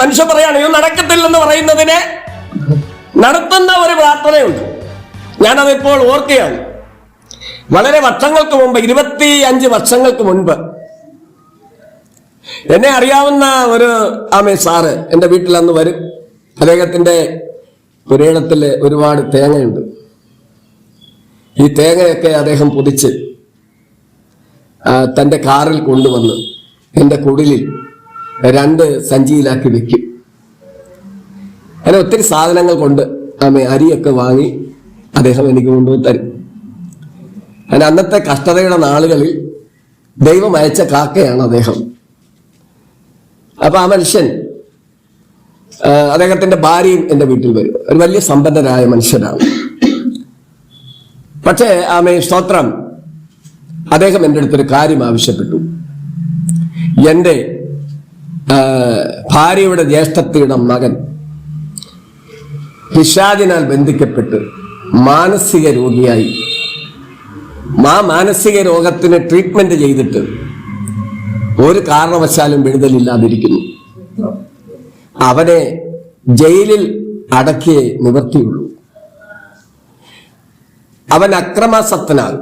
മനുഷ്യൻ പറയാണ് ഇത് നടക്കത്തില്ലെന്ന് പറയുന്നതിനെ നടത്തുന്ന ഒരു പ്രാർത്ഥനയുണ്ട്. ഞാനതിപ്പോൾ ഓർക്കുകയാണ്. വളരെ വർഷങ്ങൾക്ക് മുമ്പ്, 25 വർഷങ്ങൾക്ക് മുൻപ് എന്നെ അറിയാവുന്ന ഒരു സാറ് എൻ്റെ വീട്ടിൽ അന്ന് വരും. അദ്ദേഹത്തിന്റെ പുരയിടത്തിൽ ഒരുപാട് തേങ്ങയുണ്ട്. ഈ തേങ്ങയൊക്കെ അദ്ദേഹം പൊതിച്ച് തൻ്റെ കാറിൽ കൊണ്ടുവന്ന് എൻ്റെ കുടിലിൽ 2 സഞ്ചിയിലാക്കി വെക്കും. അങ്ങനെ ഒത്തിരി സാധനങ്ങൾ കൊണ്ട് അരിയൊക്കെ വാങ്ങി അദ്ദേഹം എനിക്ക് കൊണ്ടുപോയി തരും. അങ്ങനെ അന്നത്തെ കഷ്ടതയുടെ നാളുകളിൽ ദൈവം അയച്ച കാക്കയാണ് അദ്ദേഹം. അപ്പൊ ആ മനുഷ്യൻ, അദ്ദേഹത്തിന്റെ ഭാര്യയും എൻ്റെ വീട്ടിൽ വരും. ഒരു വലിയ സമ്പന്നരായ മനുഷ്യനാണ്. പക്ഷേ സ്തോത്രം, അദ്ദേഹം എൻ്റെ അടുത്തൊരു കാര്യം ആവശ്യപ്പെട്ടു. എൻ്റെ ഭാര്യയുടെ ജ്യേഷ്ഠത്തിയുടെ മകൻ പിശാചിനാൽ ബന്ധിക്കപ്പെട്ട് മാനസിക രോഗിയായി, ആ മാനസിക രോഗത്തിന് ട്രീറ്റ്മെന്റ് ചെയ്തിട്ട് ഒരു കാരണവശാലും വിടുതലില്ലാതിരിക്കുന്നു. അവനെ ജയിലിൽ അടക്കിയേ നിവർത്തിയുള്ളൂ. അവൻ അക്രമാസക്തനാണ്.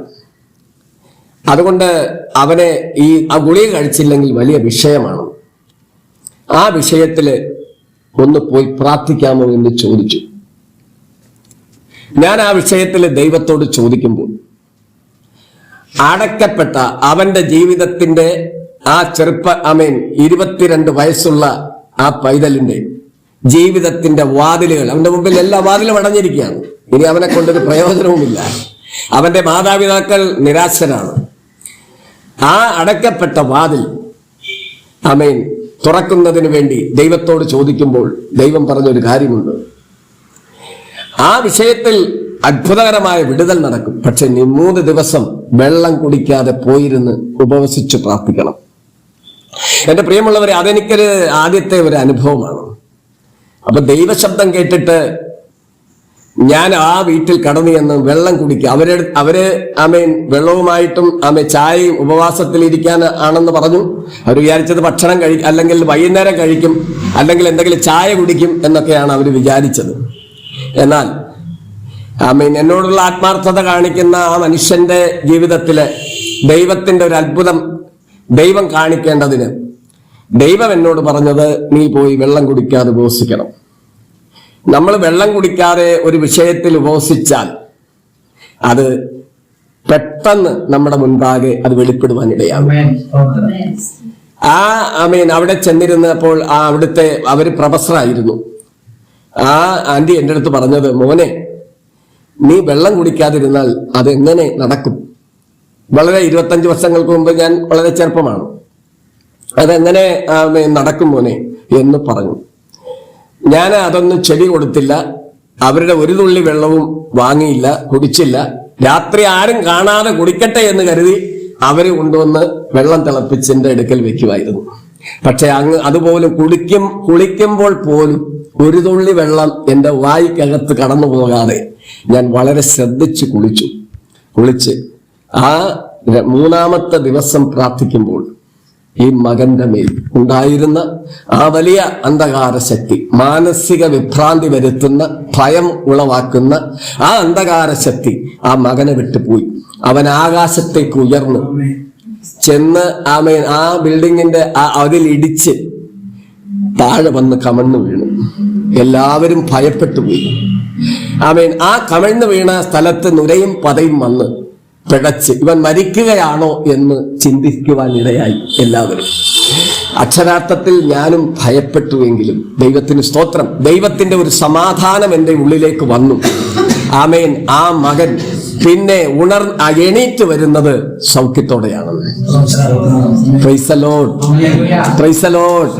അതുകൊണ്ട് അവനെ ആ ഗുളിക കഴിച്ചില്ലെങ്കിൽ വലിയ വിഷയമാണ്. ആ വിഷയത്തില് ഒന്ന് പോയി പ്രാർത്ഥിക്കാമോ എന്ന് ചോദിച്ചു. ഞാൻ ആ വിഷയത്തിൽ ദൈവത്തോട് ചോദിക്കുമ്പോൾ അടക്കപ്പെട്ട അവന്റെ ജീവിതത്തിന്റെ ആ 22 വയസ്സുള്ള ആ പൈതലിന്റെ ജീവിതത്തിന്റെ വാതിലുകൾ, അവന്റെ മുമ്പിൽ എല്ലാ വാതിലും അടഞ്ഞിരിക്കുകയാണ്. ഇനി അവനെ കൊണ്ടൊരു പ്രയോജനവുമില്ല. അവന്റെ മാതാപിതാക്കൾ നിരാശരാണ്. ആ അടക്കപ്പെട്ട വാതിൽ തുറക്കുന്നതിന് വേണ്ടി ദൈവത്തോട് ചോദിക്കുമ്പോൾ ദൈവം പറഞ്ഞൊരു കാര്യമുണ്ട്. ആ വിഷയത്തിൽ അത്ഭുതകരമായ വിടുതൽ നടക്കും. പക്ഷെ നീ 3 ദിവസം വെള്ളം കുടിക്കാതെ പോയിരുന്ന് ഉപവസിച്ച് പ്രാർത്ഥിക്കണം. എന്റെ പ്രിയമുള്ളവരെ, അതെനിക്കൊരു ആദ്യത്തെ ഒരു അനുഭവമാണ്. അപ്പൊ ദൈവശബ്ദം കേട്ടിട്ട് ഞാൻ ആ വീട്ടിൽ കടന്നു ചെന്ന് വെള്ളം കുടിക്കുക. അവര് വെള്ളവുമായിട്ടും ചായയും ഉപവാസത്തിലിരിക്കാൻ ആണെന്ന് പറഞ്ഞു. അവർ വിചാരിച്ചത് ഭക്ഷണം കഴിക്കും, അല്ലെങ്കിൽ വൈകുന്നേരം കഴിക്കും, അല്ലെങ്കിൽ എന്തെങ്കിലും ചായ കുടിക്കും എന്നൊക്കെയാണ് അവർ വിചാരിച്ചത്. എന്നാൽ എന്നോടുള്ള ആത്മാർത്ഥത കാണിക്കുന്ന ആ മനുഷ്യന്റെ ജീവിതത്തില് ദൈവത്തിന്റെ ഒരു അത്ഭുതം ദൈവം കാണിക്കേണ്ടതിന് ദൈവം എന്നോട് പറഞ്ഞത്, നീ പോയി വെള്ളം കുടിക്കാതെ ഉപവസിക്കണം. നമ്മൾ വെള്ളം കുടിക്കാതെ ഒരു വിഷയത്തിൽ ഉപവസിച്ചാൽ അത് പെട്ടെന്ന് നമ്മുടെ മുൻപാകെ അത് വെളിപ്പെടുവാനിടയാകും. അവിടെ ചെന്നിരുന്നപ്പോൾ അവിടുത്തെ അവര് പ്രൊഫസറായിരുന്നു. ആ ആന്റി എൻ്റെ അടുത്ത് പറഞ്ഞത്, മോനെ, നീ വെള്ളം കുടിക്കാതിരുന്നാൽ അതെങ്ങനെ നടക്കും? വളരെ 25 വർഷങ്ങൾക്ക് മുമ്പ്, ഞാൻ വളരെ ചെറുപ്പമാണ്, അതെങ്ങനെ നടക്കും മോനെ എന്ന് പറഞ്ഞു. ഞാൻ അതൊന്നും ചെവി കൊടുത്തില്ല. അവരുടെ ഒരു തുള്ളി വെള്ളവും വാങ്ങിയില്ല, കുടിച്ചില്ല. രാത്രി ആരും കാണാതെ കുടിക്കട്ടെ എന്ന് കരുതി അവര് കൊണ്ടുവന്ന് വെള്ളം തിളപ്പിച്ച് എൻ്റെ അടുക്കൽ വെക്കുമായിരുന്നു. പക്ഷെ അതുപോലും കുളിക്കുമ്പോൾ പോലും ഒരു തുള്ളി വെള്ളം എൻ്റെ വായിക്കകത്ത് കടന്നു പോകാതെ ഞാൻ വളരെ ശ്രദ്ധിച്ച് കുളിച്ച് ആ 3-ാമത്തെ ദിവസം പ്രാർത്ഥിക്കുമ്പോൾ ഈ മകന്റെ മേൽ ഉണ്ടായിരുന്ന ആ വലിയ അന്ധകാര ശക്തി, മാനസിക വിഭ്രാന്തി വരുത്തുന്ന, ഭയം ഉളവാക്കുന്ന ആ അന്ധകാര ശക്തി ആ മകനെ വിട്ടുപോയി. അവൻ ആകാശത്തേക്ക് ഉയർന്ന് ചെന്ന് ആ ബിൽഡിങ്ങിന്റെ അതിലിടിച്ച് താഴെ വന്ന് കമഴ്ന്നു വീണു. എല്ലാവരും ഭയപ്പെട്ടു പോയി. ആ കമഴ്ന്നു വീണ സ്ഥലത്ത് നുരയും പതയും വന്ന് പിടച്ച് ഇവൻ മരിക്കുകയാണോ എന്ന് ചിന്തിക്കുവാനിടയായി എല്ലാവരും. അക്ഷരാർത്ഥത്തിൽ ഞാനും ഭയപ്പെട്ടുവെങ്കിലും ദൈവത്തിന് സ്തോത്രം, ദൈവത്തിന്റെ ഒരു സമാധാനം എൻ്റെ ഉള്ളിലേക്ക് വന്നു. ആ മകൻ പിന്നെ എണീറ്റ് വരുന്നത് സൗഖ്യത്തോടെയാണ്. Praise the Lord, praise the Lord.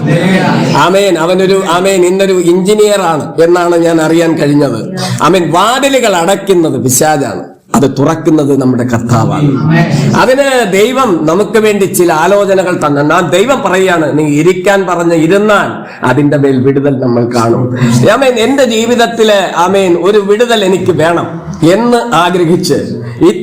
അവനൊരു ഇന്നൊരു എഞ്ചിനീയർ ആണ് എന്നാണ് ഞാൻ അറിയാൻ കഴിഞ്ഞത്. വാതിലുകൾ അടയ്ക്കുന്നത് പിശാചാണ്, അത് തുറക്കുന്നത് നമ്മുടെ കർത്താവാണ്. അതിന് ദൈവം നമുക്ക് വേണ്ടി ചില ആലോചനകൾ തന്നെ. ദൈവം പറയാണ്, നീ ഇരിക്കാൻ പറഞ്ഞ് ഇരുന്നാൽ അതിന്റെ മേൽ വിടുതൽ നമ്മൾ കാണും. എന്റെ ജീവിതത്തില് ഒരു വിടുതൽ എനിക്ക് വേണം എന്ന് ആഗ്രഹിച്ച്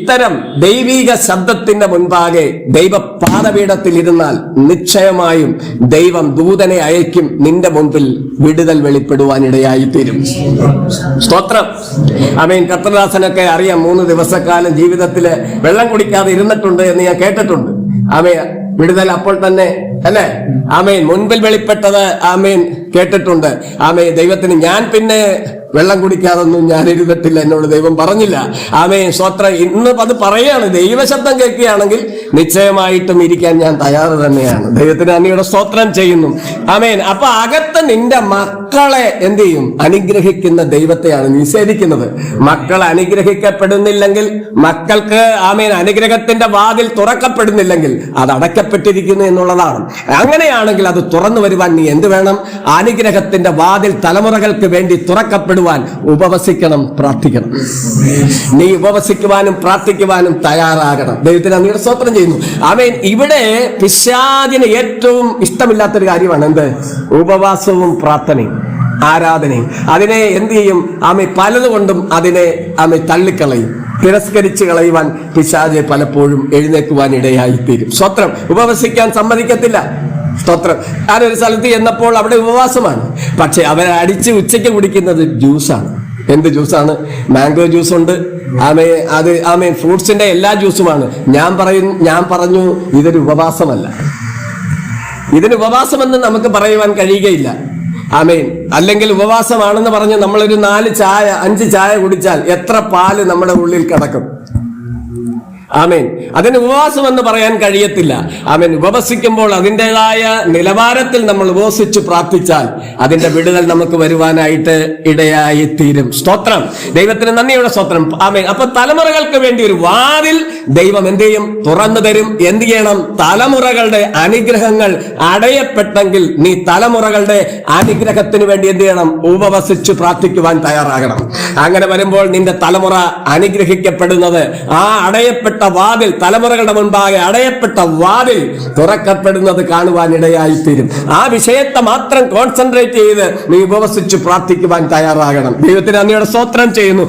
ഇത്തരം ദൈവിക ശബ്ദത്തിന്റെ മുൻപാകെ ദൈവ പാദപീഠത്തിൽ ഇരുന്നാൽ നിശ്ചയമായും ദൈവം ദൂതനെ അയക്കും, നിന്റെ മുൻപിൽ വിടുതൽ വെളിപ്പെടുവാനിടയായി തീരും. സ്തോത്രം. ആമേൻ. കർത്തദാസനൊക്കെ അറിയാം, 3 ദിവസക്കാലം ജീവിതത്തില് വെള്ളം കുടിക്കാതെ ഇരുന്നിട്ടുണ്ട് എന്ന് ഞാൻ കേട്ടിട്ടുണ്ട്. ആമേൻ. വിടുതൽ അപ്പോൾ തന്നെ അല്ലെ? ആമേൻ. മുൻപിൽ വെളിപ്പെട്ടത് ആമേൻ കേട്ടിട്ടുണ്ട്. ആമേൻ. ദൈവത്തിന് ഞാൻ പിന്നെ വെള്ളം കുടിക്കാതൊന്നും ഞാൻ ഇരുന്നിട്ടില്ല, എന്നോട് ദൈവം പറഞ്ഞില്ല. ആമേൻ. സ്തോത്രം. ഇന്ന് അത് പറയാണ്, ദൈവശബ്ദം കേൾക്കുകയാണെങ്കിൽ നിശ്ചയമായിട്ടും ഇരിക്കാൻ ഞാൻ തയ്യാറ് തന്നെയാണ്. ദൈവത്തിന് അങ്ങയുടെ സ്തോത്രം ചെയ്യുന്നു. ആമേൻ. അപ്പൊ അകത്ത് നിന്റെ മക്കളെ എന്ത് ചെയ്യും? അനുഗ്രഹിക്കുന്ന ദൈവത്തെയാണ് നിഷേധിക്കുന്നത്. മക്കൾ അനുഗ്രഹിക്കപ്പെടുന്നില്ലെങ്കിൽ, മക്കൾക്ക് ആമേൻ അനുഗ്രഹത്തിന്റെ വാതിൽ തുറക്കപ്പെടുന്നില്ലെങ്കിൽ അത് അടയ്ക്കപ്പെട്ടിരിക്കുന്നു എന്നുള്ളതാണ്. അങ്ങനെയാണെങ്കിൽ അത് തുറന്നു വരുവാൻ നീ എന്ത് വേണം? അനുഗ്രഹത്തിന്റെ വാതിൽ തലമുറകൾക്ക് വേണ്ടി തുറക്കപ്പെടുവാൻ ഉപവസിക്കണം, പ്രാർത്ഥിക്കണം. നീ ഉപവസിക്കുവാനും പ്രാർത്ഥിക്കുവാനും തയ്യാറാകണം. ദൈവത്തിന് അങ്ങയുടെ സ്തോത്രം ചെയ്യുന്നു. ആമേൻ. ഇവിടെ പിശാചിന് ഏറ്റവും ഇഷ്ടമില്ലാത്തൊരു കാര്യമാണ് എന്ത്? ഉപവാസവും പ്രാർത്ഥനയും ആരാധനയും. അതിനെ എന്ത് ചെയ്യും? ആമേ പലതുകൊണ്ടും അതിനെ ആമേ തള്ളിക്കളയും, തിരസ്കരിച്ച് കളയുവാൻ പിശാച് പലപ്പോഴും എഴുന്നേൽക്കുവാൻ ഇടയായിത്തീരും. സ്തോത്രം. ഉപവസിക്കാൻ സമ്മതിക്കത്തില്ല. സ്തോത്രം. ഞാനൊരു സ്ഥലത്ത് ചെന്നപ്പോൾ അവിടെ ഉപവാസമാണ്, പക്ഷെ അവരെ അടിച്ച് ഉച്ചയ്ക്ക് കുടിക്കുന്നത് ജ്യൂസാണ്. എന്ത് ജ്യൂസാണ്? മാംഗോ ജ്യൂസ് ഉണ്ട്, ആമേ ഫ്രൂട്ട്സിന്റെ എല്ലാ ജ്യൂസുമാണ്. ഞാൻ പറഞ്ഞു ഇതൊരു ഉപവാസമല്ല. ഇതിന് ഉപവാസമെന്ന് നമുക്ക് പറയുവാൻ കഴിയുകയില്ല. ആമേൻ. അല്ലെങ്കിൽ ഉപവാസമാണെന്ന് പറഞ്ഞ് നമ്മളൊരു 4 ചായ 5 ചായ കുടിച്ചാൽ എത്ര പാല് നമ്മുടെ ഉള്ളിൽ കിടക്കും? ആമേൻ. അതിന് ഉപവാസം എന്ന് പറയാൻ കഴിയത്തില്ല. ആമേൻ. ഉപവസിക്കുമ്പോൾ അതിൻ്റെതായ നിലവാരത്തിൽ നമ്മൾ ഉപവസിച്ച് പ്രാർത്ഥിച്ചാൽ അതിന്റെ വിടുതൽ നമുക്ക് വരുവാനായിട്ട് ഇടയായി തീരും. സ്തോത്രം. ദൈവത്തിന് നന്ദിയുടെ സ്തോത്രം. ആമേൻ. അപ്പൊ തലമുറകൾക്ക് വേണ്ടി ഒരു വാതിൽ ദൈവം എന്ത് ചെയ്യും? തുറന്നു തരും. എന്ത് ചെയ്യണം? തലമുറകളുടെ അനുഗ്രഹങ്ങൾ അടയപ്പെട്ടെങ്കിൽ നീ തലമുറകളുടെ അനുഗ്രഹത്തിന് വേണ്ടി എന്ത് ചെയ്യണം? ഉപവസിച്ച് പ്രാർത്ഥിക്കുവാൻ തയ്യാറാകണം. അങ്ങനെ വരുമ്പോൾ നിന്റെ തലമുറ അനുഗ്രഹിക്കപ്പെടുന്നത് ആ അടയപ്പെട്ട വാതിൽ, തലമുറകളുടെ മുൻപാകെ അടയപ്പെട്ട വാതിൽ തുറക്കപ്പെടുന്നത് കാണുവാൻ ഇടയായിത്തീരും. ആ വിഷയത്തെ മാത്രം കോൺസെൻട്രേറ്റ് ചെയ്ത് നീ ഉപവസിച്ച് പ്രാർത്ഥിക്കുവാൻ തയ്യാറാകണം. ദൈവത്തിന് അങ്ങയുടെ സ്തോത്രം ചെയ്യുന്നു.